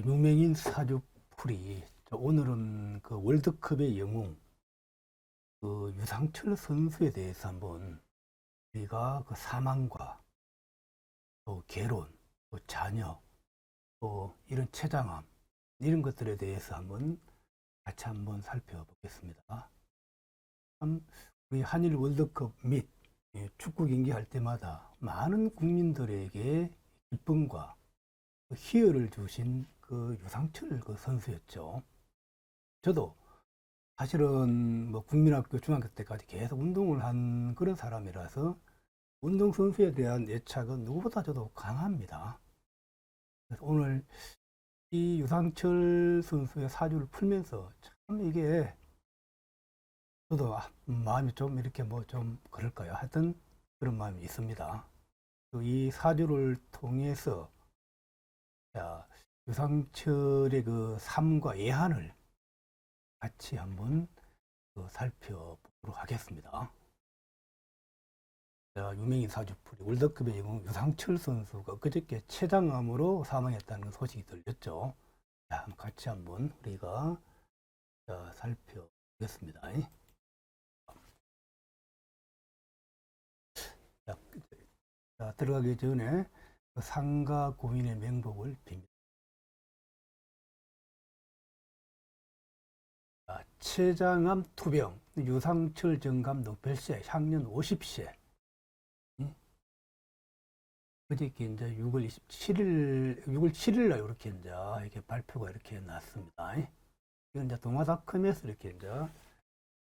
유명인 사주풀이. 오늘은 그 월드컵의 영웅, 그 유상철 선수에 대해서 한번 우리가 그 사망과 또 결혼, 또 자녀, 또 이런 췌장암, 이런 것들에 대해서 한번 같이 한번 살펴보겠습니다. 참, 우리 한일 월드컵 및 축구 경기 할 때마다 많은 국민들에게 기쁨과 그 희열을 주신 그 유상철 그 선수였죠. 저도 사실은 뭐 국민학교 중학교 때까지 계속 운동을 한 그런 사람이라서 운동선수에 대한 애착은 누구보다 저도 강합니다. 그래서 오늘 이 유상철 선수의 사주를 풀면서 참 이게 저도 마음이 좀 이렇게 뭐 좀 그럴까요? 하여튼 그런 마음이 있습니다. 이 사주를 통해서 유상철의 그 삶과 예한을 같이 한번 살펴보도록 하겠습니다. 유명인 사주풀이 월드컵의 영웅 유상철 선수가 그저께 췌장암으로 사망했다는 소식이 들렸죠. 자, 같이 한번 우리가 살펴보겠습니다. 자, 들어가기 전에 상가 고인의 명복을 빕니다. 췌장암 투병 유상철 전 감독 별세 향년 50세. 그저께 이제 6월 27일, 6월 7일 날 이렇게 이제 이렇게 발표가 이렇게 났습니다. 이건 이제 동아닷컴에서 이렇게 이제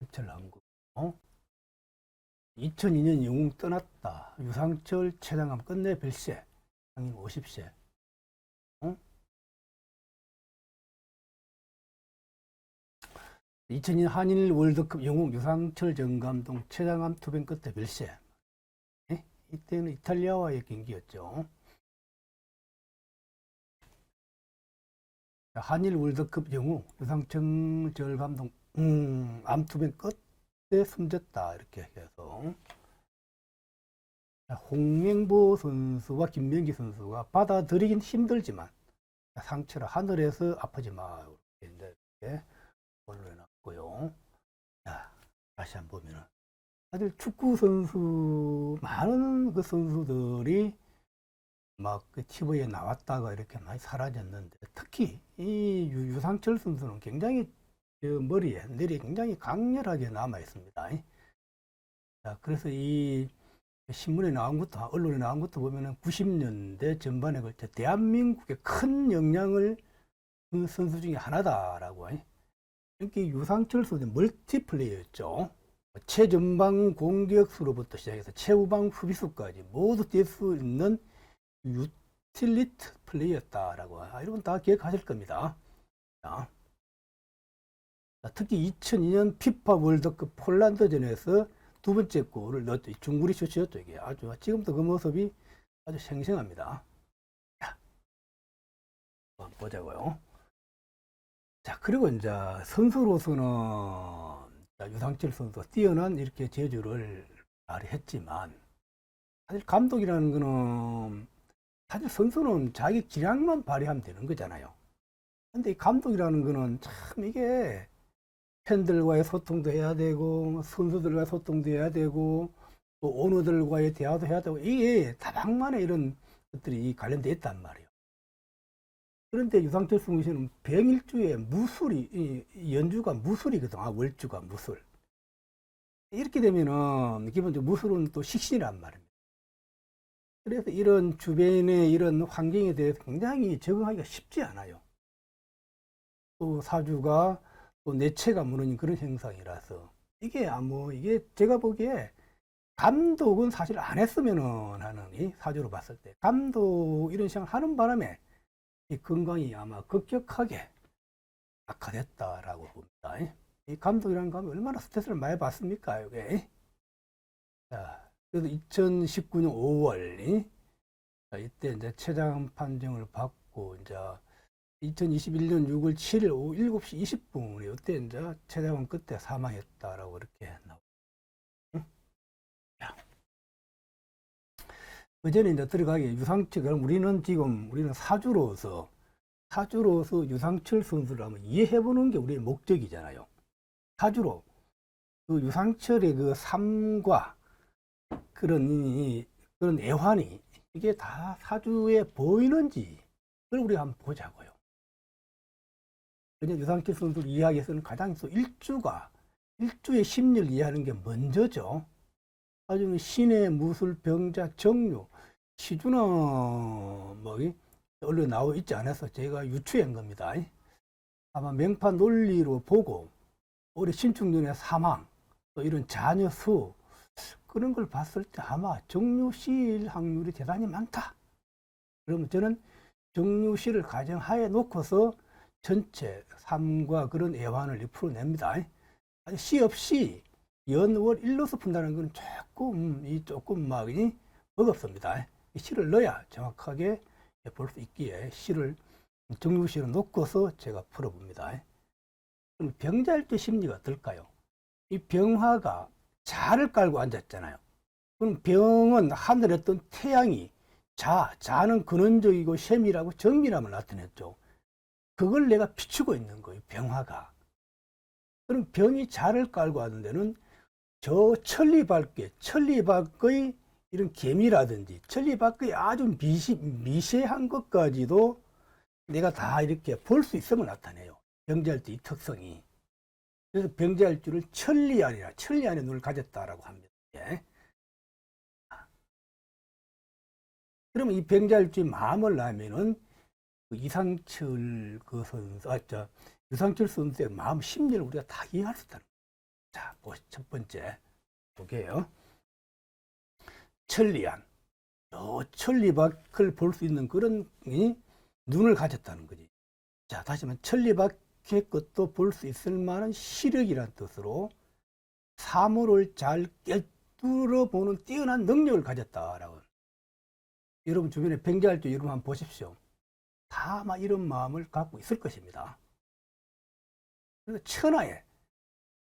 입찰을 한 거고. 2002년 영웅 떠났다. 유상철 췌장암 끝내 별세. 향인 50세. 2002년 한일 월드컵 영웅 유상철 전 감독 췌장암 투병 끝에 별세. 이때는 이탈리아와의 경기였죠. 한일 월드컵 영웅 유상철 전 감독 암투병 끝에 숨졌다. 이렇게 해서 홍명보 선수와 김명기 선수가 받아들이긴 힘들지만 상처를 하늘에서 아프지 마. 이렇게 언론에 났고요. 자, 다시 한번 보면은 사실 축구 선수 많은 그 선수들이 막 그 TV에 나왔다가 이렇게 많이 사라졌는데 특히 이 유상철 선수는 굉장히 머리에 뇌리에 굉장히 강렬하게 남아 있습니다. 자, 그래서 이 신문에 나온 것도 언론에 나온 것도 보면은 90년대 전반에 걸쳐 대한민국에 큰 영향을 준 선수 중에 하나다라고. 이렇게 유상철 선수 멀티플레이였죠. 최전방 공격수로부터 시작해서 최후방 수비수까지 모두 뛸 수 있는 유틸리티 플레이였다라고. 여러분 다 기억하실 겁니다. 자, 특히 2002년 피파 월드컵 폴란드전에서 두 번째 골을 넣었죠. 중거리 슛이었죠. 이게 아주 지금도 그 모습이 아주 생생합니다. 자, 한번 보자고요. 자, 그리고 이제 선수로서는 유상철 선수가 뛰어난 이렇게 재주를 발휘했지만 사실 감독이라는 거는 사실 선수는 자기 기량만 발휘하면 되는 거잖아요. 근데 이 감독이라는 거는 참 이게 팬들과의 소통도 해야 되고 선수들과의 소통도 해야 되고 또 오너들과의 대화도 해야 되고 이게 다방면에 이런 것들이 관련되어 있단 말이에요. 그런데 유상철 선수는 병일주에 무술이 연주가 무술이거든. 월주가 무술. 이렇게 되면은 기본적으로 무술은 또 식신이란 말입니다. 그래서 이런 주변의 이런 환경에 대해서 굉장히 적응하기가 쉽지 않아요. 또 사주가 또 내체가 무너진 그런 현상이라서 이게 제가 보기에 감독은 사실 안 했으면은 하는 이 사주로 봤을 때 감독 이런 생각을 하는 바람에 이 건강이 아마 급격하게 악화됐다라고 봅니다. 이 감독이라는 거 얼마나 스트레스를 많이 받습니까, 이게? 자, 그래서 2019년 5월, 이때 이제 최장 판정을 받고, 이제 2021년 6월 7일 오후 7시 20분에 이때 이제 최장은 끝에 사망했다라고 이렇게 나오고. 그 전에 이제 들어가기 유상철, 그럼 우리는 사주로서 사주로서 유상철 선수를 한번 이해해보는 게 우리의 목적이잖아요. 사주로 그 유상철의 그 삶과 그런 애환이 이게 다 사주에 보이는지 그걸 우리가 한번 보자고요. 그냥 유상철 선수를 이해하기 위해서는 가장 일주의 심리를 이해하는 게 먼저죠. 사주는 신의 무술, 병자, 정유, 시주는 얼른 나와 있지 않아서 제가 유추한 겁니다. 아마 명판 논리로 보고 올해 신축년의 사망, 또 이런 자녀 수 그런 걸 봤을 때 아마 정유시일 확률이 대단히 많다. 그러면 저는 정유시를 가정하에 놓고서 전체 삶과 그런 애환을 풀어냅니다. 시 없이 연월 일로서 푼다는 건 조금 버겁습니다. 시를 넣어야 정확하게 볼 수 있기에 정유시를 놓고서 제가 풀어봅니다. 그럼 병자일주 심리가 어떨까요? 이 병화가 자를 깔고 앉았잖아요. 그럼 병은 하늘에 뜬 태양이 자는 근원적이고 셈이라고 정밀함을 나타냈죠. 그걸 내가 비추고 있는 거예요, 병화가. 그럼 병이 자를 깔고 하는 데는 저 천리밖의 이런 개미라든지 천리밖의 아주 미세한 것까지도 내가 다 이렇게 볼 수 있음을 나타내요. 병자일주 이 특성이. 그래서 병자일주를 천리 안의 눈을 가졌다라고 합니다. 예. 그러면 이 병자일주의 마음을 나면은 그 유상철 선수의 마음 심리를 우리가 다 이해할 수 있다는 거예요. 자, 첫 번째 보게요. 천리안, 천리밖을 볼 수 있는 그런 눈을 가졌다는 거지. 자, 다시 말하면 천리밖의 것도 볼 수 있을 만한 시력이란 뜻으로 사물을 잘 꿰뚫어 보는 뛰어난 능력을 가졌다라고. 여러분 주변에 병자일주 여러분 한번 보십시오. 다 아마 이런 마음을 갖고 있을 것입니다. 그래서 천하에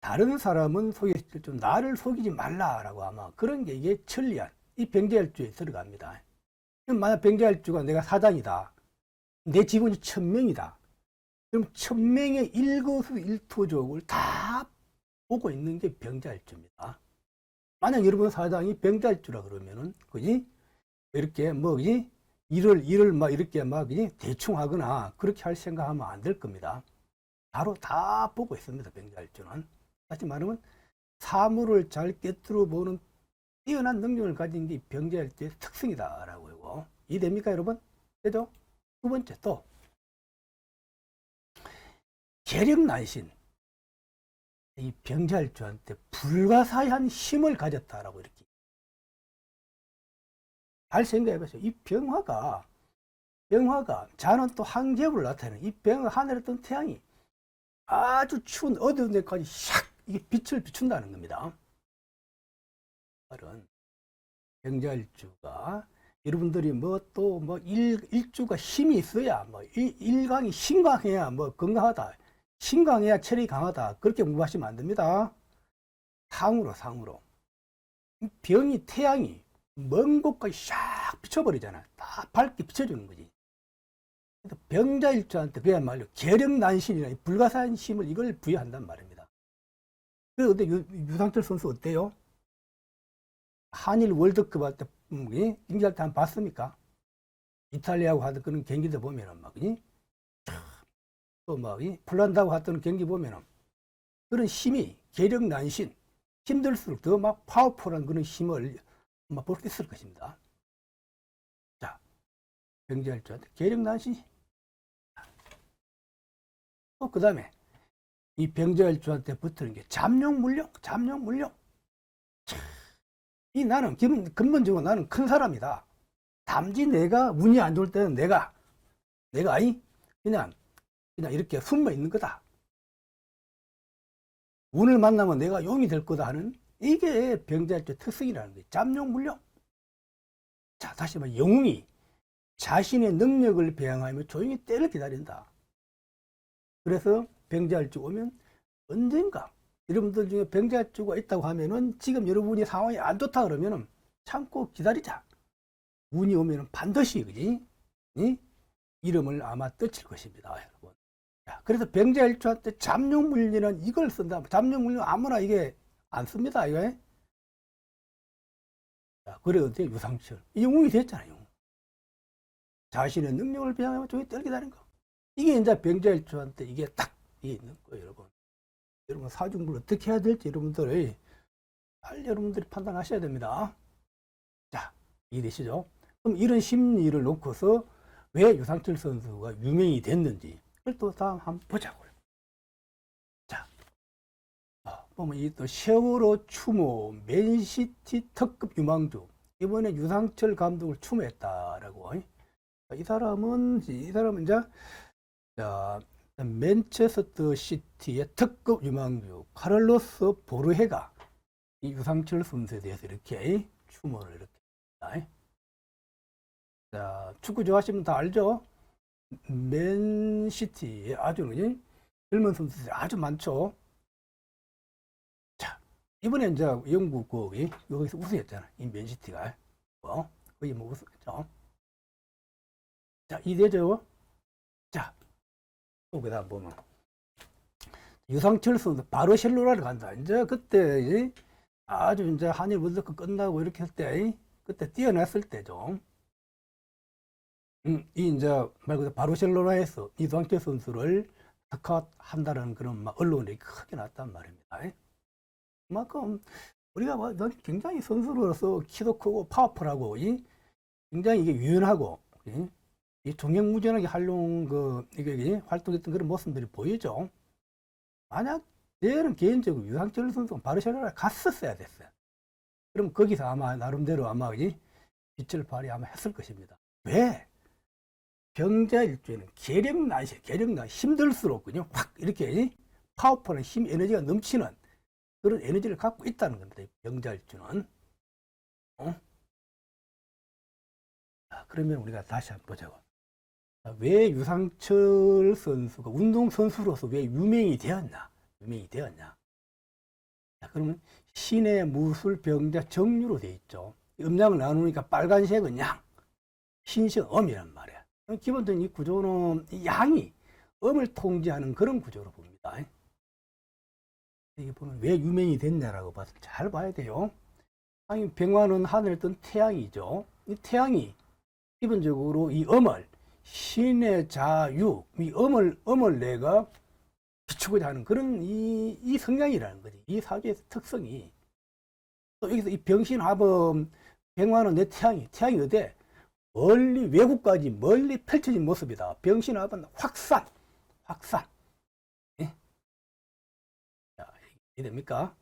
다른 사람은 속였을 줄 나를 속이지 말라라고 아마 그런 게 이게 천리안, 이 병자일주에 들어갑니다. 만약 병자일주가 내가 사장이다. 내 직원이 1000명이다. 그럼 1000명의 일거수일투족을 다 보고 있는 게 병자일주입니다. 만약 여러분 사장이 병자일주라 그러면은, 그지? 이렇게 일을 이렇게 대충 하거나 그렇게 할 생각하면 안 될 겁니다. 바로 다 보고 있습니다, 병자일주는. 다시 말하면 사물을 잘 꿰뚫어 보는 뛰어난 능력을 가진 게 병자일주의 특성이다라고 하고. 이해됩니까, 여러분? 되죠? 두 번째 또 계력난신. 이 병자일주한테 불가사의한 힘을 가졌다라고 이렇게. 잘 생각해 보세요. 이 병화가 자는 또 항제부를 나타내는 이 병화 하늘에 뜬 태양이 아주 추운 어두운 데까지 샥 이게 빛을 비춘다는 겁니다. 말은 병자일주가 여러분들이 일주가 힘이 있어야 일강이 신강해야 건강하다. 신강해야 체력이 강하다. 그렇게 공부하시면 안 됩니다. 상으로. 병이 태양이 먼 곳까지 샥 비춰버리잖아요. 다 밝게 비춰주는 거지. 병자일주한테 그야말로 계력난신이나 불가사의한 힘을 이걸 부여한단 말입니다. 그래서 근데 유상철 선수 어때요? 한일 월드컵 할 때 경기할 때 한번 봤습니까? 이탈리아하고 하던 그런 경기도 보면은 또 폴란드하고 했던 경기 보면은 그런 힘이 계력난신 힘들수록 더 파워풀한 그런 힘을 볼 수 있을 것입니다. 자, 병자일주한테 계력난신. 또 그 다음에 이 병자일주한테 붙는 게 잠룡물룡. 나는 근본적으로 나는 큰 사람이다. 단지 내가 운이 안 좋을 때는 내가 그냥 이렇게 숨어 있는 거다. 운을 만나면 내가 용이 될 거다 하는 이게 병자일주 특성이라는 거예요. 잠룡물룡. 자, 다시 말해 영웅이 자신의 능력을 배양하며 조용히 때를 기다린다. 그래서 병자일주 오면 언젠가 여러분들 중에 병자일주가 있다고 하면은 지금 여러분이 상황이 안 좋다 그러면은 참고 기다리자. 운이 오면은 반드시, 그지? 이름을 아마 떠칠 것입니다, 여러분. 자, 그래서 병자일주한테 잠룡물리는 이걸 쓴다. 잠룡물리는 아무나 이게 안 씁니다, 이거. 자, 그래 어때? 유상철 영웅이 됐잖아요. 자신의 능력을 비하면 종이 떨기다는 거. 이게 이제 병자일주한테 이게 딱 이게 있는 거예요, 여러분. 여러분 사중을 어떻게 해야 될지 여러분들이 잘 여러분들이 판단하셔야 됩니다. 자, 이해되시죠? 그럼 이런 심리를 놓고서 왜 유상철 선수가 유명이 됐는지 그걸 또 다음 한번 보자고요. 자, 보면 이 또 세월호 추모 맨시티 특급 유망주 이번에 유상철 감독을 추모했다라고. 이 사람은 이제 자, 맨체스터 시티의 특급 유망주 카를로스 보르헤가 이 유상철 선수에 대해서 이렇게 추모를 이렇게 합니다. 자, 축구 좋아하시면 다 알죠? 맨시티에 아주 젊은 선수들이 아주 많죠. 자, 이번에 이제 영국 여기서 우승했잖아. 이 맨시티가 거의 뭐 우승했죠. 자, 이대죠. 자, 또 그다음 보면 유상철 선수 바르셀로나를 간다. 이제 그때 아주 이제 한일 월드컵 끝나고 이렇게 할 때 그때 뛰어났을 때죠. 이 이제 말 그대로 바르셀로나에서 유상철 선수를 스카웃한다는 그런 막 언론이 크게 났단 말입니다. 그만큼 우리가 뭐 굉장히 선수로서 키도 크고 파워풀하고 굉장히 이게 유연하고 이 종횡무진하게 활동했던 그런 모습들이 보이죠. 만약 저는 개인적으로 유상철 선수가 바르셀로나에 갔었어야 됐어요. 그럼 거기서 아마 나름대로 아마 빛을 발휘하면 했을 것입니다. 왜? 병자일주에는 계력난 힘들수록 그냥 확 이렇게 파워풀한 힘 에너지가 넘치는 그런 에너지를 갖고 있다는 겁니다. 병자일주는. 자, 그러면 우리가 다시 한번 보자고. 왜 유상철 선수가 운동선수로서 왜 유명이 되었나? 자, 그러면 신의 무술 병자 정류로 되어 있죠. 음양을 나누니까 빨간색은 양, 흰색은 음이란 말이야. 기본적인 이 구조는 양이 음을 통제하는 그런 구조로 봅니다. 이게 보면 왜 유명이 됐냐라고 봐서 잘 봐야 돼요. 병화는 하늘을 뜬 태양이죠. 이 태양이 기본적으로 이 음을 신의 자유, 이 음을 내가 비추고자 하는 그런 이 성향이라는 거지. 이 사주의 특성이. 또 여기서 이 병신화범, 병화는 내 태양이 어디? 멀리, 외국까지 멀리 펼쳐진 모습이다. 병신화범 확산. 예? 자, 이해됩니까?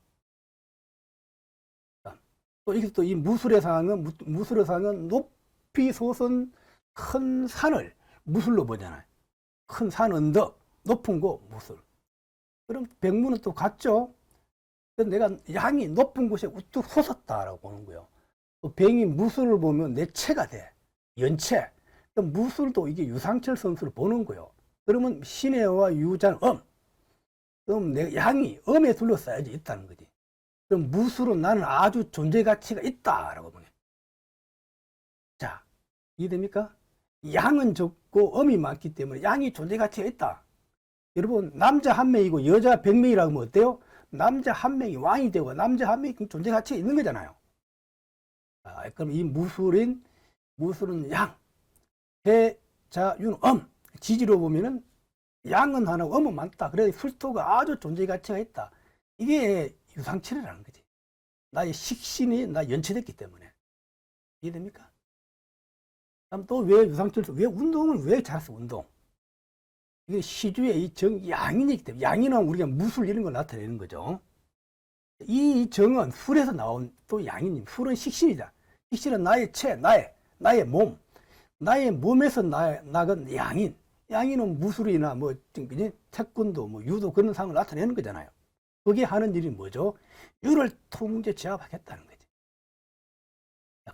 또 여기서 또 이 무술의 상은 높이 솟은 큰 산을 무술로 보잖아요. 큰 산 언덕, 높은 곳 무술. 그럼 백무는 또 같죠. 내가 양이 높은 곳에 우뚝 솟았다라고 보는 거예요. 또 병이 무술을 보면 내 체가 돼. 연체. 무술도 이게 유상철 선수를 보는 거예요. 그러면 신해와 유자는 그럼 내가 양이 음에 둘러싸여져 있다는 거지. 그럼 무술은 나는 아주 존재 가치가 있다라고 보네. 자, 이해됩니까? 양은 적고 음이 많기 때문에 양이 존재 가치가 있다. 여러분, 남자 한 명이고 여자 100명이라고 하면 어때요? 남자 한 명이 왕이 되고 남자 한 명이 존재 가치가 있는 거잖아요. 자, 그럼 이 무술은 양, 해, 자, 윤, 지지로 보면은 양은 하나고 음은 많다. 그래서 술토가 아주 존재 가치가 있다. 이게 유상철이라는 거지. 나의 식신이 연체됐기 때문에. 이해됩니까? 그럼 또 왜 유상철, 왜 운동을 왜 잘했어, 운동? 이게 시주의 이 양인이기 때문에, 양인은 우리가 무술 이런 걸 나타내는 거죠. 이 정은 술에서 나온 또 양인입니다. 술은 식신이다. 식신은 나의 체, 나의 몸, 나의 몸에서 나간 양인. 양인은 무술이나 태권도, 유도 그런 상을 나타내는 거잖아요. 그게 하는 일이 뭐죠? 유를 통제 제압하겠다는 거지.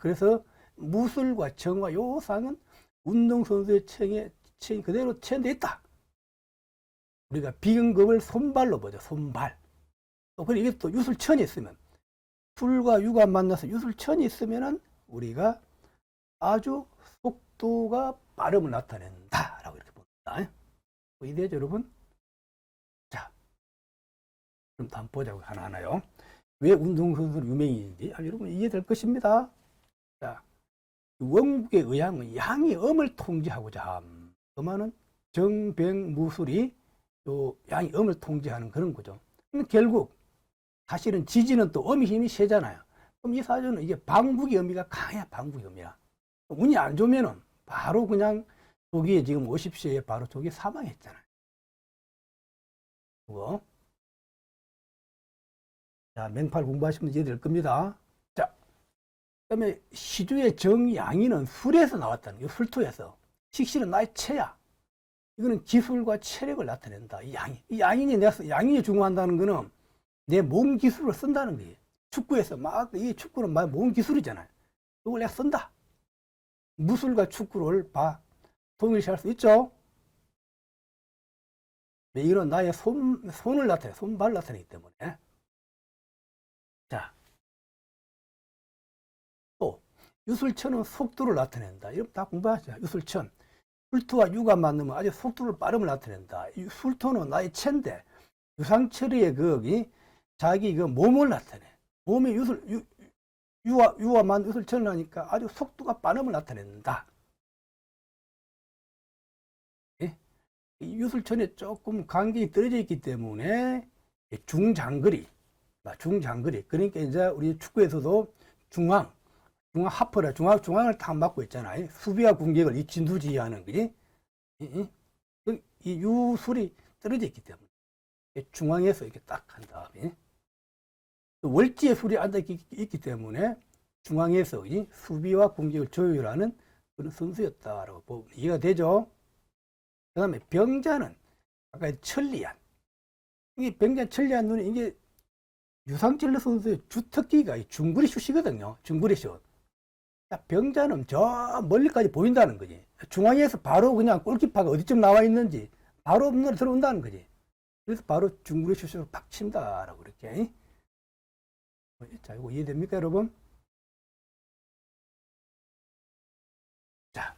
그래서 무술과 정화 요 상은 운동선수의 체에 그대로 체현되어 있다. 우리가 비근급을 손발로 보죠. 손발. 또 그리고 이게 또 유술천이 있으면 술과 유가 만나서 유술천이 있으면은 우리가 아주 속도가 빠름을 나타낸다라고 이렇게 봅니다. 이해되죠, 여러분? 자, 그럼 한번 보자고 하나하나요. 왜 운동선수는 유명인지 여러분 이해될 것입니다. 자, 원국의 의향은 양의 음을 통제하고자 함. 음하는 정병무술이 또 양의 음을 통제하는 그런 거죠. 결국 사실은 지지는 또 음의 힘이 세잖아요. 그럼 이 사주는 이게 방국의 의미가 강해야 방국의 의미야. 운이 안 좋으면은 바로 그냥 조기에 지금 50세에 바로 조기 사망했잖아요. 그거. 자, 맹팔 공부하시면 이해될 겁니다. 자, 그다음에 시주의 정양이는 술에서 나왔다는 게 술토에서. 식신은 나의 체야. 이거는 기술과 체력을 나타낸다. 이 양이. 이 양인이 중요한다는 거는 내 몸 기술을 쓴다는 거예요. 축구에서 이 축구는 몸 기술이잖아요. 이걸 내가 쓴다. 무술과 축구를 동일시할 수 있죠. 이건 나의 손을 나타내, 손발을 나타내기 때문에. 자, 또 유술천은 속도를 나타낸다. 이런 다 공부하죠. 유술천. 술토와 유가 만나면 아주 속도를 빠름을 나타낸다. 술토는 나의 체인데 유상철이의 자기 몸을 나타내. 몸에 유와만 유술천을 하니까 아주 속도가 빠름을 나타낸다. 예? 유술천에 조금 간격이 떨어져 있기 때문에 중장거리. 그러니까 이제 우리 축구에서도 중앙 하퍼라 중앙을 딱 막고 있잖아요. 수비와 공격을 이 진두지휘하는 거지. 이 유술이 떨어져 있기 때문에 중앙에서 이렇게 딱 한 다음에 월지의 술이 앉아 있기 때문에 중앙에서 이 수비와 공격을 조율하는 그런 선수였다라고 보면 이해가 되죠. 그 다음에 병자는 아까 천리안. 이게 병자 천리안 눈이 이게 유상철 선수의 주특기가 중거리 슛이거든요. 중거리 슛. 병자는 저 멀리까지 보인다는 거지. 중앙에서 바로 그냥 골키퍼가 어디쯤 나와 있는지 바로 눈에 들어온다는 거지. 그래서 바로 중거리 슛으로 팍 친다라고 이렇게. 자, 이거 이해됩니까, 여러분? 자,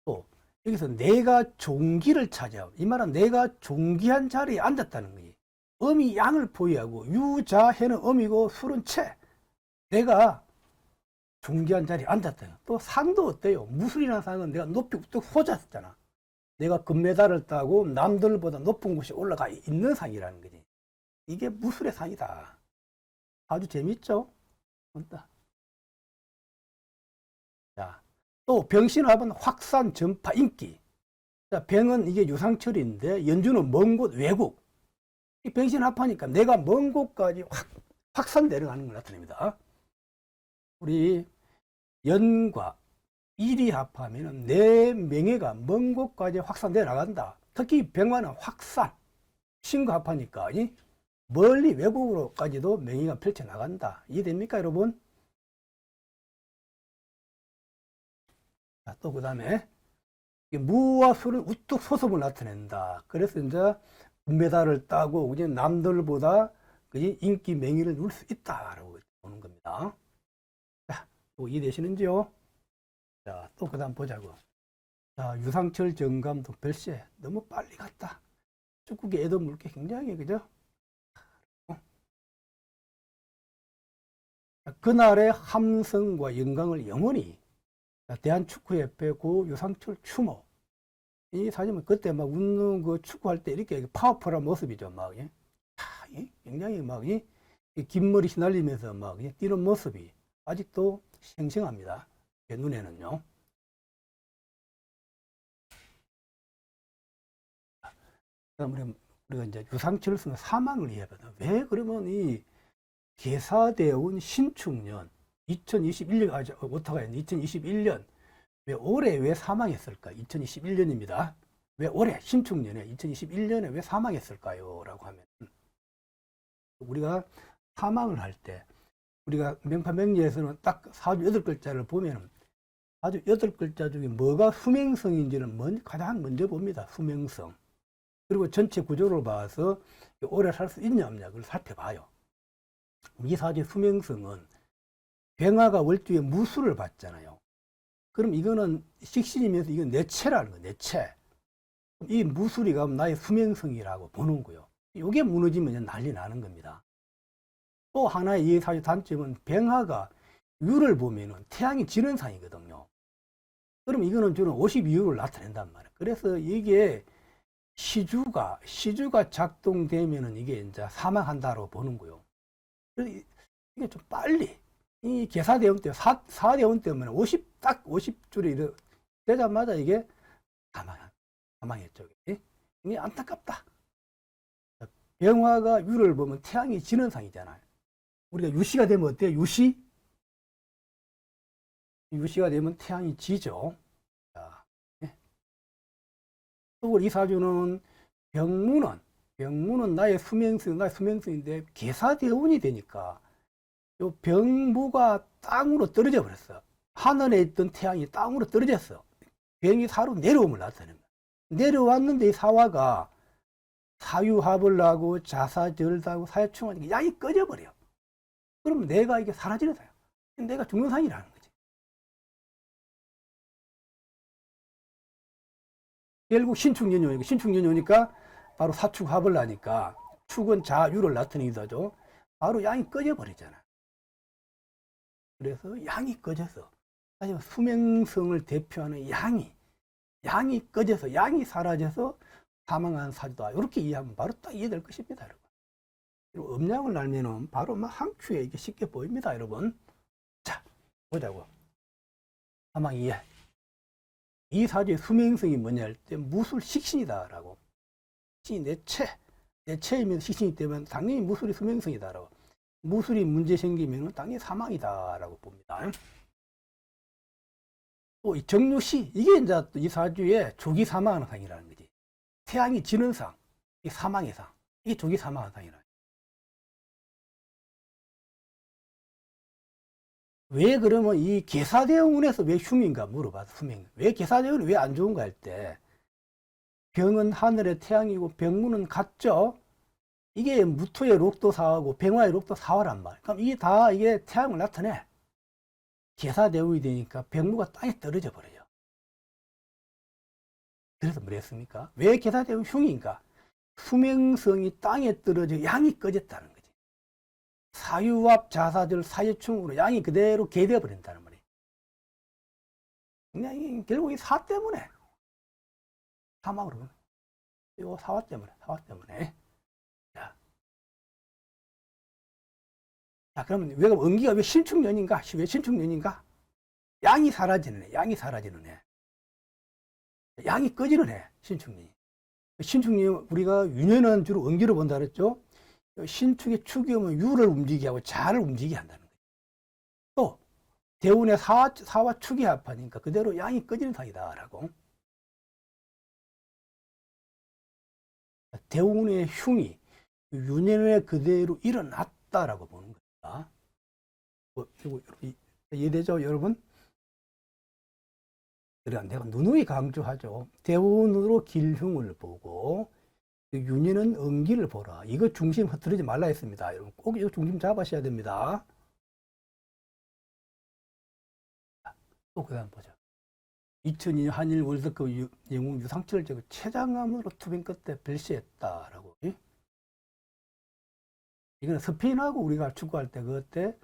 또 여기서 내가 종기를 차지하고, 이 말은 내가 종기한 자리에 앉았다는 거지. 음이 양을 보유하고 유자해는 음이고 술은 체. 내가 종기한 자리에 앉았다. 또 상도 어때요? 무술이라는 상은 내가 높이 뚝 솟았잖아. 내가 금메달을 따고 남들보다 높은 곳에 올라가 있는 상이라는 거지. 이게 무술의 상이다. 아주 재밌죠? 자, 또 병신합은 확산, 전파, 인기. 자, 병은 이게 유상철인데 연주는 먼 곳, 외국. 이 병신합하니까 내가 먼 곳까지 확산 내려가는 걸 나타냅니다. 우리 연과 일이 합하면 내 명예가 먼 곳까지 확산되어 나간다. 특히 병화는 확산, 신과 합하니까 멀리 외국으로까지도 명예가 펼쳐 나간다. 이해됩니까, 여러분? 자, 또 그 다음에 무와 술은 우뚝 소속을 나타낸다. 그래서 이제 금메달을 따고 이제 남들보다 인기 명예를 누릴 수 있다라고 보는 겁니다. 자, 또 이해되시는지요? 자, 또 그 다음 보자고. 자, 유상철 정감도 별세. 너무 빨리 갔다. 축구계 애도 물게 굉장히, 그죠? 그날의 함성과 영광을 영원히 대한축구협회 고 유상철 추모. 이 사진은 그때 막 웃는 그 축구할 때 이렇게 파워풀한 모습이죠. 막, 굉장히 막, 긴 머리 휘날리면서 막 뛰는 모습이 아직도 생생합니다. 제 눈에는요. 그다음 우리가 이제 유상철 선수 사망을 이해하거든. 왜 그러면 이 개사되어 온 신축년 2021년 오타가 있는 2021년 왜 올해 왜 사망했을까? 2021년입니다. 왜 올해 신축년에 2021년에 왜 사망했을까요? 라고 하면 우리가 사망을 할 때 우리가 명파명리에서는 딱 사주 8글자를 보면 사주 8글자 중에 뭐가 수명성인지는 가장 먼저 봅니다. 수명성. 그리고 전체 구조를 봐서 오래 살 수 있냐 없냐 그걸 살펴봐요. 이 사주의 수명성은 병화가 월주에 무술을 받잖아요. 그럼 이거는 식신이면서 이건 내체라는 거예요. 내체. 이 무술이가 나의 수명성이라고 보는 거예요. 이게 무너지면 이제 난리 나는 겁니다. 또 하나의 이 사주 단점은 병화가 유를 보면은 태양이 지는 상이거든요. 그럼 이거는 주로 52유를 나타낸단 말이에요. 그래서 이게 시주가 작동되면은 이게 이제 사망한다고 보는 거예요. 그래서 이게 좀 빨리 이 계사대운 때, 사대운 때문에 딱 50줄이 되자마자 이게 사망했죠. 이게 안타깝다. 병화가 유를 보면 태양이 지는 상이잖아요. 우리가 유시가 되면 어때요? 유시가 되면 태양이 지죠. 자, 또 이 사주는 병무는 나의 수명수인데 계사대운이 되니까 요 병무가 땅으로 떨어져 버렸어. 하늘에 있던 태양이 땅으로 떨어졌어. 병이 사로 내려옴을 나타냅니다. 내려왔는데 이 사화가 사유합을 하고 자사절하고 사유충하니까 양이 꺼져버려. 그럼 내가 이게 사라지는 상이야. 내가 죽는 상이라는 거지. 결국 신축년이 오니까 바로 사축합을 하니까 축은 자유를 나타내기도 하죠. 바로 양이 꺼져버리잖아. 그래서 양이 꺼져서 사실 수명성을 대표하는 양이 꺼져서 양이 사라져서 사망한 사주다. 이렇게 이해하면 바로 딱 이해될 것입니다, 여러분. 그리고 음양을 알면은 바로 막 한 큐에 이게 쉽게 보입니다, 여러분. 자, 보자고. 사망 이해. 이 사주의 수명성이 뭐냐 할 때 무술 식신이다라고. 식신이 내체이면 식신이 때문에 당연히 무술이 수명성이다라고. 무술이 문제 생기면 당연히 사망이다라고 봅니다. 또 이 정묘시, 이게 이제 이 사주의 조기 사망하는 상이라는 거지. 태양이 지는 상, 이 사망의 상, 이게 조기 사망하는 상이라. 왜 그러면 이 계사대운에서 왜 흉인가 물어봐서 수명. 왜 계사대운이 왜 안 좋은가 할 때 병은 하늘의 태양이고 병무는 같죠. 이게 무토의 록도사하고 병화의 록도사화란 말. 그럼 이게 다 이게 태양을 나타내. 계사대운이 되니까 병무가 땅에 떨어져 버려요. 그래서 뭐랬습니까? 왜 계사대운 흉인가? 수명성이 땅에 떨어져 양이 꺼졌다는 거지. 사유합 자사절 사유충으로 양이 그대로 개되어 버린다는 말이에요. 그냥 결국 이 사 때문에 사망으로 이 사화 때문에 자, 그러면 왜 음기가 왜 신축년인가? 왜 신축년인가? 양이 사라지는 애. 양이 꺼지는 애. 신축년 우리가 유년은 주로 음기로 본다 그랬죠. 신축의 축이 오면 유를 움직이게 하고 자를 움직이게 한다는 거예요. 또 대운의 사와 축이 합하니까 그대로 양이 꺼지는 상이다라고. 대운의 흉이 유년에 그대로 일어났다라고 보는 겁니다. 이해되죠, 여러분? 그래, 내가 누누이 강조하죠. 대운으로 길흉을 보고 윤희는 음기를 보라. 이거 중심 흐트러지 말라 했습니다. 여러분 꼭 이거 중심 잡으셔야 됩니다. 또 그 다음 보자. 2002년 한일 월드컵 영웅 유상철을 제거 최장암으로 투빈 끝에 별시했다라고. 이거는 스페인하고 우리가 축구할 때 그때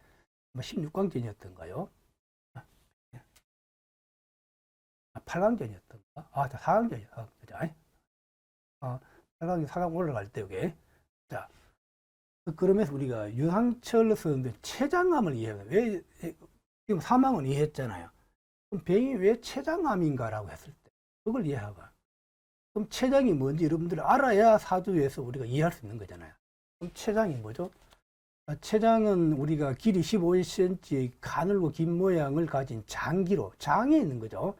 16강전이었던가요? 8강전이었던가? 4강전이었다. 8강, 4강 올라갈 때, 이게. 자, 그러면서 우리가 유상철 선수의 췌장암을 이해해요. 왜, 지금 사망은 이해했잖아요. 그럼 병이 왜 췌장암인가라고 했을 때, 그걸 이해하고. 그럼 췌장이 뭔지 여러분들이 알아야 사주에서 우리가 이해할 수 있는 거잖아요. 그럼 췌장이 뭐죠? 췌장은 우리가 길이 15cm의 가늘고 긴 모양을 가진 장기로, 장에 있는 거죠.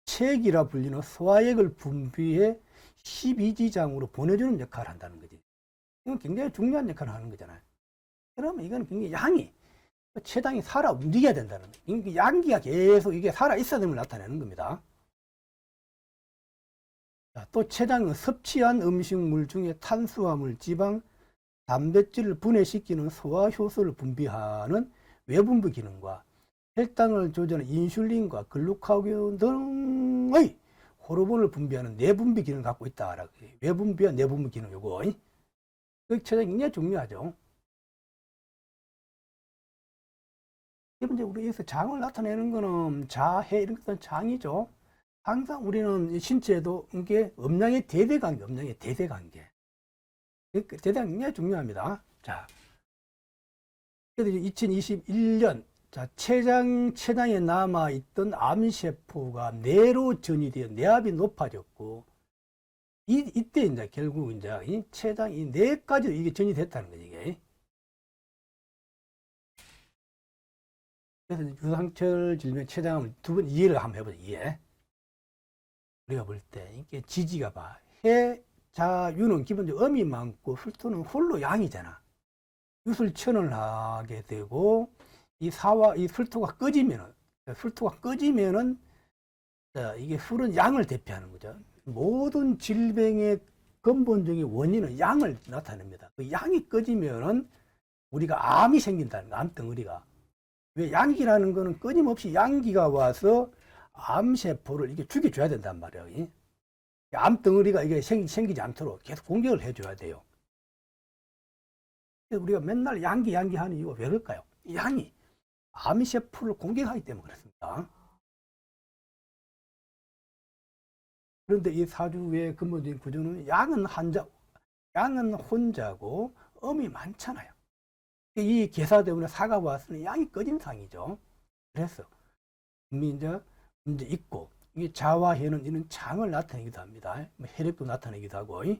체액이라 불리는 소화액을 분비해 12지장으로 보내주는 역할을 한다는 거지. 이건 굉장히 중요한 역할을 하는 거잖아요. 그러면 이건 굉장히 양이, 췌장이 살아 움직여야 된다는 거예요. 양기가 계속 이게 살아 있어야 됨을 나타내는 겁니다. 자, 또 췌장은 섭취한 음식물 중에 탄수화물, 지방, 단백질을 분해시키는 소화 효소를 분비하는 외분부 기능과 혈당을 조절하는 인슐린과 글루카곤 등의 호르몬을 분비하는 내분비 기능을 갖고 있다. 외분비와 내분비 기능 요거. 그 체장이 굉장히 중요하죠. 이제 우리 여기서 장을 나타내는 거는 자해 이런 것은 장이죠. 항상 우리는 신체에도 이게 음양의 대대관계, 음양의 대대관계. 대대관계 굉장히 중요합니다. 자, 그래서 2021년 자, 췌장에 남아있던 암세포가 뇌로 전이되어 뇌압이 높아졌고, 이때 이제 결국 이제 이 췌장, 이 뇌까지도 이게 전이됐다는 거지, 이게. 그래서 유상철 질병 췌장암을 두 번 이해를 한번 해보자, 이해. 우리가 볼 때, 이게 지지가 봐. 해자유는 기본적으로 음이 많고, 술토는 홀로 양이잖아. 유술천을 하게 되고, 이 사와 이 술토가 꺼지면은 이게 술은 양을 대표하는 거죠. 모든 질병의 근본적인 원인은 양을 나타냅니다. 그 양이 꺼지면은 우리가 암이 생긴다는 거, 암덩어리가. 왜 양기라는 거는 끊임없이 양기가 와서 암세포를 이게 죽여줘야 된단 말이에요. 암덩어리가 이게 생기지 않도록 계속 공격을 해줘야 돼요. 그래서 우리가 맨날 양기 하는 이유가 왜 그럴까요? 양이 암세포를 공격하기 때문에 그렇습니다. 그런데 이 사주의 근본적인 구조는 양은 혼자고 음이 많잖아요. 이 계사 때문에 사가 왔으니 양이 꺼진 상이죠. 그래서 문제 있고, 이 자와해는 이런 장을 나타내기도 합니다. 혈액도 나타내기도 하고, 이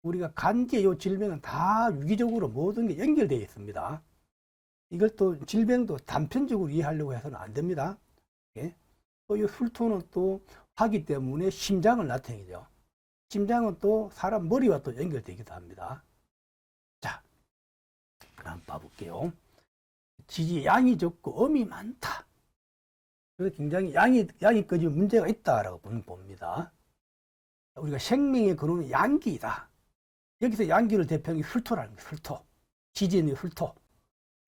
우리가 간기의 이 질병은 다 유기적으로 모든 게 연결되어 있습니다. 이걸 또 질병도 단편적으로 이해하려고 해서는 안 됩니다. 예? 또 이 술토는 또 하기 때문에 심장을 나타내죠. 심장은 또 사람 머리와 또 연결되기도 합니다. 자, 그럼 봐볼게요. 지지 양이 적고 음이 많다. 그래서 굉장히 양이 꺼지면 문제가 있다라고 봅니다. 우리가 생명의 근원은 양기이다. 여기서 양기를 대표하는 게 술토라는 거예요. 술토. 지지의 술토.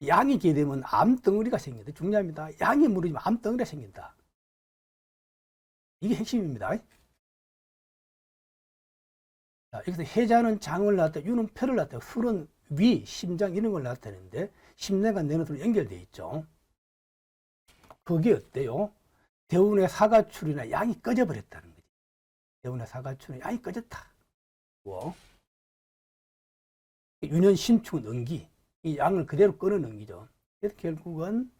양이 있게 되면 암덩어리가 생긴다. 중요합니다. 양이 무너지면 암덩어리가 생긴다. 이게 핵심입니다. 자, 여기서 해자는 장을 나타내고 유는 폐를 나타내고 술은 위, 심장 이런 걸 나타내는데 심장과 뇌는 연결되어 있죠. 그게 어때요? 대운의 사가출이나 양이 꺼져버렸다는 거지. 대운의 사가출은 양이 꺼졌다. 뭐? 유년 신축은 응기. 이 양을 그대로 끊어넘기죠. 그래서 결국은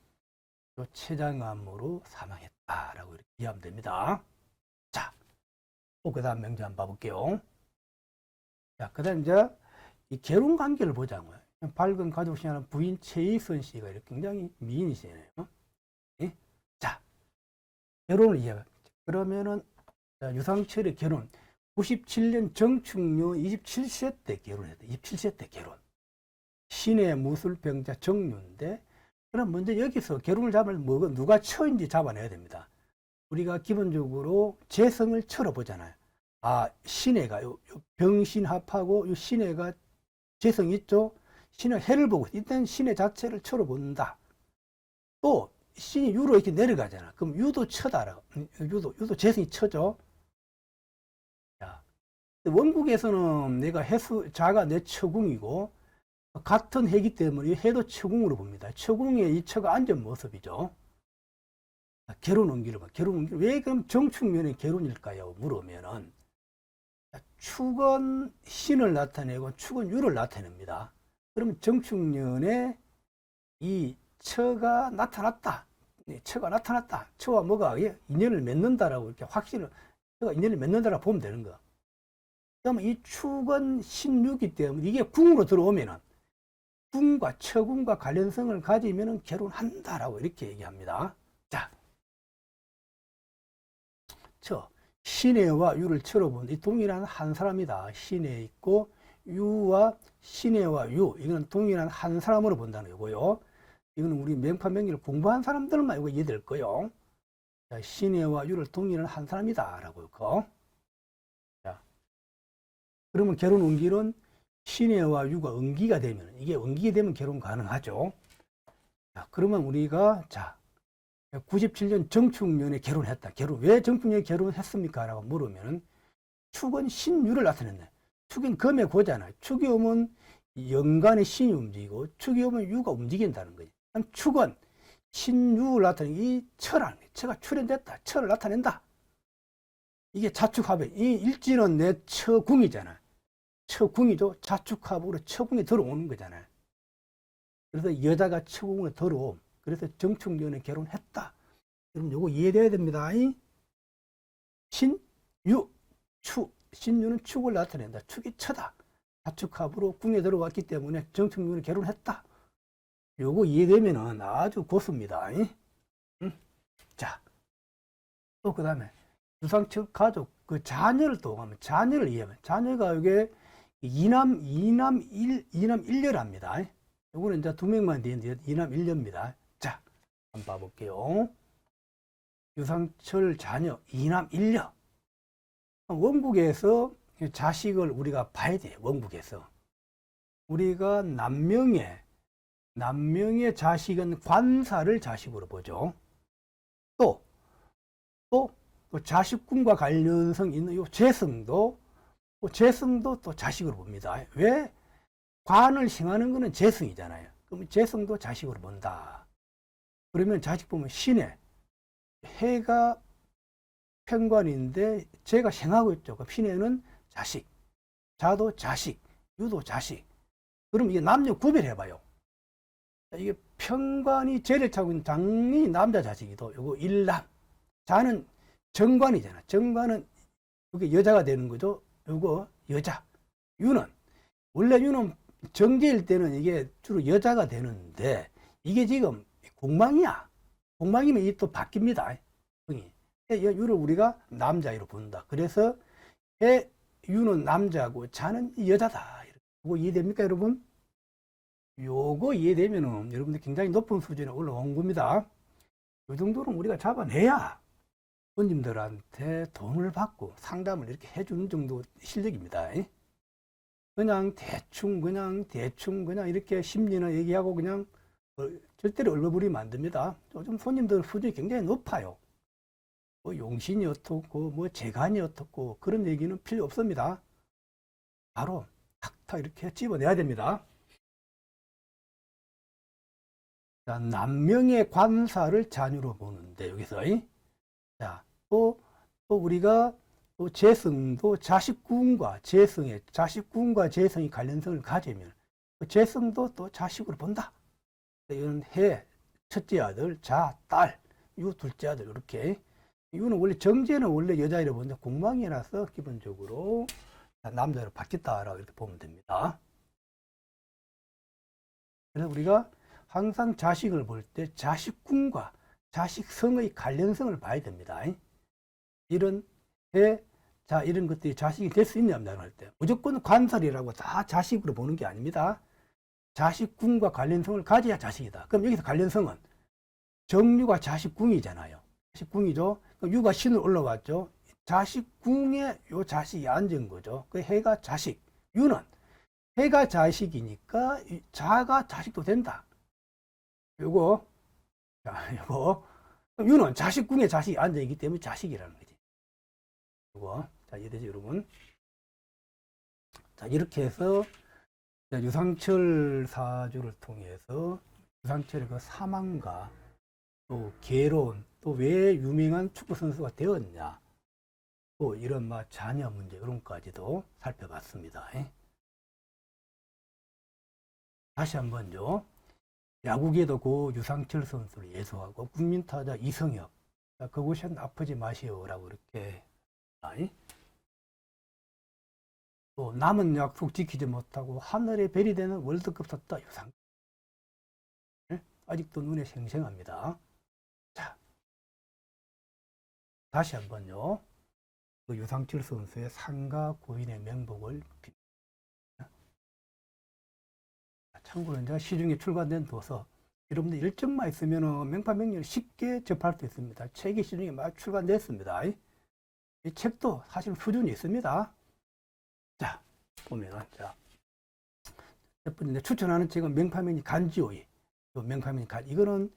췌장암으로 사망했다라고 이렇게 이해하면 됩니다. 자, 또 그 다음 명제 한번 봐볼게요. 자, 그 다음 이제 이 결혼 관계를 보자고요. 밝은 가족 신하는 부인 최희선 씨가 이렇게 굉장히 미인이시네요. 예? 자, 결혼을 이해해. 그러면은 유상철의 결혼 97년 정축년 27세 때 결혼했다. 27세 때 결혼. 신의 무술병자 정유인데, 그럼 먼저 여기서 결혼을 잡으면 뭐가 누가 처인지 잡아내야 됩니다. 우리가 기본적으로 재성을 쳐러보잖아요. 아, 신해가 요 병신합하고 요 신해가 재성 있죠. 신의 해를 보고 일단 신의 자체를 쳐러본다. 또 신이 유로 이렇게 내려가잖아. 그럼 유도 쳐다라. 유도 재성이 쳐죠. 자, 원국에서는 내가 자가 내 처궁이고 같은 해기 때문에 해도 처궁으로 봅니다. 처궁에 이 처가 앉은 모습이죠. 결혼 운기를 봐. 결혼 운기 왜 그럼 정축면에 결혼일까요? 물으면은 축은 신을 나타내고 축은 유를 나타냅니다. 그러면 정축년에 이 처가 나타났다. 처가 나타났다. 처와 뭐가 인연을 맺는다라고 이렇게 처가 인연을 맺는다라고 보면 되는 거. 그러면 이 축은 신유기 때문에 이게 궁으로 들어오면은 궁과 처궁과 관련성을 가지면은 결혼한다라고 이렇게 얘기합니다. 자, 신해와 유를 쳐러본 이 동일한 한 사람이다. 신해 있고 유와 신해와 유 이거는 동일한 한 사람으로 본다는 거고요. 이거는 우리 명파 명리를 공부한 사람들만 이거 이해될 거요. 자, 신해와 유를 동일한 한 사람이다라고 요. 자, 그러면 결혼 운기는 신해와 유가 응기가 되면 이게 응기가 되면 결혼 가능하죠. 자, 그러면 우리가, 자, 97년 정축년에 결혼했다. 왜 정축년에 결혼했습니까? 라고 물으면, 축은 신유를 나타낸다. 축은 금의 고잖아요. 축이 오면 연간의 신이 움직이고, 축이 오면 유가 움직인다는 거지. 축은 신유를 나타내는 이 철하는 거예요. 처가 출현됐다. 철을 나타낸다. 이게 자축합의, 이 일지는 내 처궁이잖아. 처궁이죠. 자축합으로 처궁에 들어오는 거잖아요. 그래서 여자가 처궁에 들어옴. 그래서 정축년에 결혼했다. 여러분 요거 이해돼야 됩니다. 신유, 축. 신유는 축을 나타낸다. 축이 처다. 자축합으로 궁에 들어왔기 때문에 정축년에 결혼했다. 요거 이해되면은 아주 고수입니다. 자, 또 그 다음에 유상철 가족, 그 자녀를 또 가면 자녀를 이해하면 자녀가 이게 이남 일녀랍니다. 요거는 이제 두 명만 되는데 이남 일녀입니다. 자, 한번 봐볼게요. 유상철 자녀 이남 일녀. 원국에서 자식을 우리가 봐야 돼요. 원국에서 우리가 남명의 자식은 관사를 자식으로 보죠. 또 자식군과 관련성 있는 요 재성도 또 자식으로 봅니다. 왜? 관을 행하는 것은 재성이잖아요. 그럼 재성도 자식으로 본다. 그러면 자식 보면 신에 해가 편관인데 제가 행하고 있죠. 그럼 신에는 자식, 자도 자식, 유도 자식. 그럼 이게 남녀 구별해봐요. 이게 편관이 재를 차고 있는 당연히 남자 자식이도 요거 일남. 자는 정관이잖아. 정관은 이게 여자가 되는 거죠. 요거 여자. 원래 유는 정제일 때는 이게 주로 여자가 되는데 이게 지금 공망이야. 공망이면 이게 또 바뀝니다. 유를 우리가 남자로 본다. 그래서 유는 남자고 자는 여자다. 이거 이해됩니까, 여러분? 요거 이해되면은 여러분들 굉장히 높은 수준에 올라온 겁니다. 이 정도는 우리가 잡아내야 손님들한테 돈을 받고 상담을 이렇게 해주는 정도 실력입니다. 그냥 대충 이렇게 심리나 얘기하고 그냥 절대로 얼버무리면 안 됩니다. 요즘 손님들 수준이 굉장히 높아요. 뭐 용신이 어떻고 뭐 재간이 어떻고 그런 얘기는 필요 없습니다. 바로 탁탁 이렇게 집어내야 됩니다. 자, 남명의 관사를 자녀로 보는데 여기서 자, 또 우리가 또 재성도 자식군과 재성이 관련성을 가지면 그 재성도 또 자식으로 본다. 이건 해 첫째 아들, 자, 딸, 유 둘째 아들 이렇게. 이거는 원래 정제는 원래 여자이라 보는데 공망이라서 기본적으로 남자로 바뀌었다라고 이렇게 보면 됩니다. 그래서 우리가 항상 자식을 볼 때 자식군과 자식성의 관련성을 봐야 됩니다. 이런 이런 것들이 자식이 될 수 있냐 할 때 무조건 관살이라고 다 자식으로 보는 게 아닙니다. 자식군과 관련성을 가져야 자식이다. 그럼 여기서 관련성은 정유가 자식궁이잖아요. 자식궁이죠. 그럼 유가 신을 올라왔죠. 자식궁에 요 자식이 앉은 거죠. 그 해가 자식, 유는 해가 자식이니까 자가 자식도 된다. 요거 유는 자식궁에 자식이 앉아있기 때문에 자식이라는 거지. 요거 자 이해되죠, 여러분? 자 이렇게 해서 유상철 사주를 통해서 유상철의 그 사망과 또 계론, 또 왜 유명한 축구 선수가 되었냐, 또 이런 자녀 문제 이런 것까지도 살펴봤습니다. 다시 한번요. 야구계도 고 유상철 선수를 예소하고 국민타자 이성혁, 그곳은 아프지 마시오라고 이렇게. 또 남은 약속 지키지 못하고 하늘의 별이 되는 월드컵 탔다 유상철. 아직도 눈에 생생합니다. 자, 다시 한번요. 그 유상철 선수의 상가 고인의 명복을 빕니다. 참고로 이제 시중에 출간된 도서, 여러분들 일정만 있으면 명파명리를 쉽게 접할 수 있습니다. 책이 시중에 막 출간됐습니다. 이 책도 사실 수준이 있습니다. 자, 보면 자, 첫 번째 추천하는 책은 명파명리 간지오이. 맹파명 이거는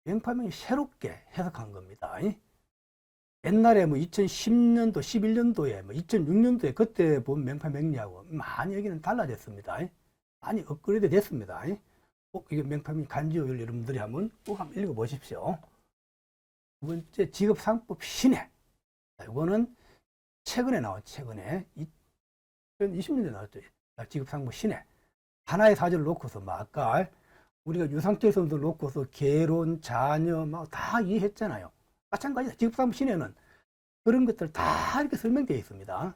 맹파명이 새롭게 해석한 겁니다. 옛날에 뭐 2010년도, 11년도에, 뭐 2006년도에 그때 본 맹파명리하고 많이 여기는 달라졌습니다. 많이 업그레이드 됐습니다. 꼭 이게 맹파명 간지요율 여러분들이 꼭 한번 읽어보십시오. 두 번째, 직업상법 신해. 이거는 최근에 나왔죠. 최근에 2020년도에 나왔죠. 직업상법 신해. 하나의 사주를 놓고서 막 아까 우리가 유상태 선수 놓고서 개론, 자녀 막 다 이해했잖아요. 마찬가지다. 직업상법 신해는 그런 것들 다 이렇게 설명되어 있습니다.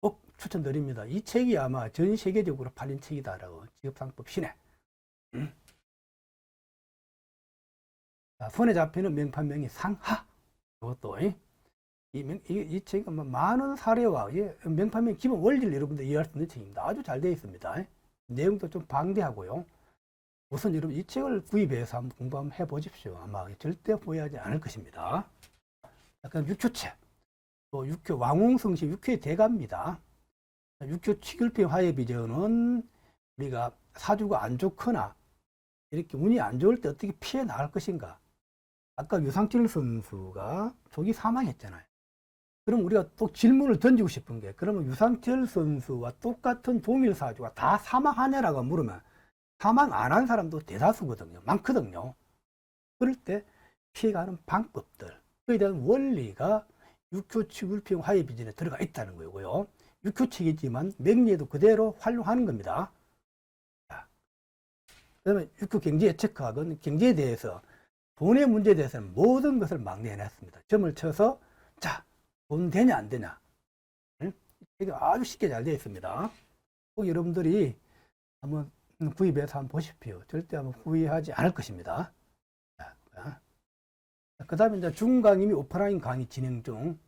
꼭 추천드립니다. 이 책이 아마 전 세계적으로 팔린 책이다라고. 직업상법 신해. 자, 손에 잡히는 명판명이 상하. 이것도 이 책은 많은 사례와 명판명 기본 원리를 여러분들 이해할 수 있는 책입니다. 아주 잘 되어 있습니다. 내용도 좀 방대하고요. 우선 여러분 이 책을 구입해서 한번 공부 한번 해보십시오. 아마 절대 후회하지 않을 것입니다. 그럼 육효체, 또 육효 왕홍성시 육효의 대가입니다. 육효 취글필 화해비전은 우리가 사주가 안 좋거나 이렇게 운이 안 좋을 때 어떻게 피해 나갈 것인가. 아까 유상철 선수가 조기 사망했잖아요. 그럼 우리가 또 질문을 던지고 싶은 게, 그러면 유상철 선수와 똑같은 동일 사주가 다 사망하냐라고 물으면 사망 안 한 사람도 대다수거든요. 많거든요. 그럴 때 피해가는 방법들, 그에 대한 원리가 육효치굴평 화해비전에 들어가 있다는 거고요. 육효책이지만 명리에도 그대로 활용하는 겁니다. 그다음에 육효경제예측학은 경제에 대해서, 돈의 문제에 대해서는 모든 것을 막내해놨습니다. 점을 쳐서 자, 돈 되냐 안 되냐, 이게 아주 쉽게 잘 되어 있습니다. 꼭 여러분들이 한번 구입해서 한번 보십시오. 절대 한번 후회하지 않을 것입니다. 그 다음에 이제 중강임이 오프라인 강의 진행 중,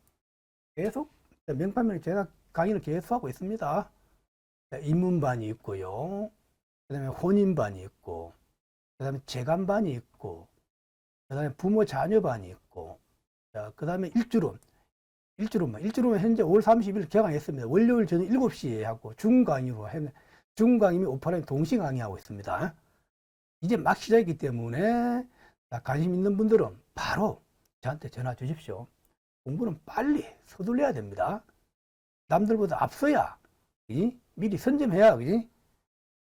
계속 명판명을 제가 강의를 계속 하고 있습니다. 입문반이 있고요. 그 다음에 혼인반이 있고, 그 다음에 재간반이 있고, 그 다음에 부모 자녀반이 있고, 그 다음에 일주론만 현재 5월 30일 개강했습니다. 월요일 저녁 7시에 하고 중강의로 중강임이 오프라인 동시 강의하고 있습니다. 이제 막 시작이기 때문에 관심 있는 분들은 바로 저한테 전화 주십시오. 공부는 빨리 서둘러야 됩니다. 남들보다 앞서야 미리 선점해야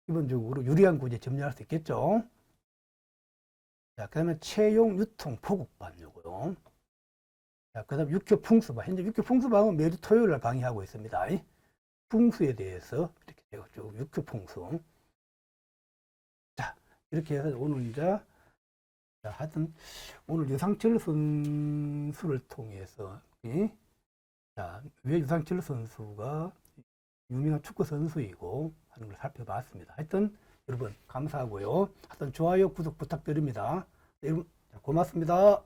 기본적으로 유리한 구제에 점유할 수 있겠죠. 자, 그 다음에 채용, 유통, 포국반 요거요. 자, 그 다음 육효 풍수반. 현재 육효 풍수반은 매주 토요일 날 강의하고 있습니다. 풍수에 대해서 이렇게 되었죠. 육효 풍수. 자, 이렇게 해서 오늘 이제 하여튼 오늘 유상철 선수를 통해서 자, 왜 유상철 선수가 유명한 축구 선수이고 하는 걸 살펴봤습니다. 하여튼 여러분 감사하고요. 하여튼 좋아요, 구독 부탁드립니다. 여러분 고맙습니다.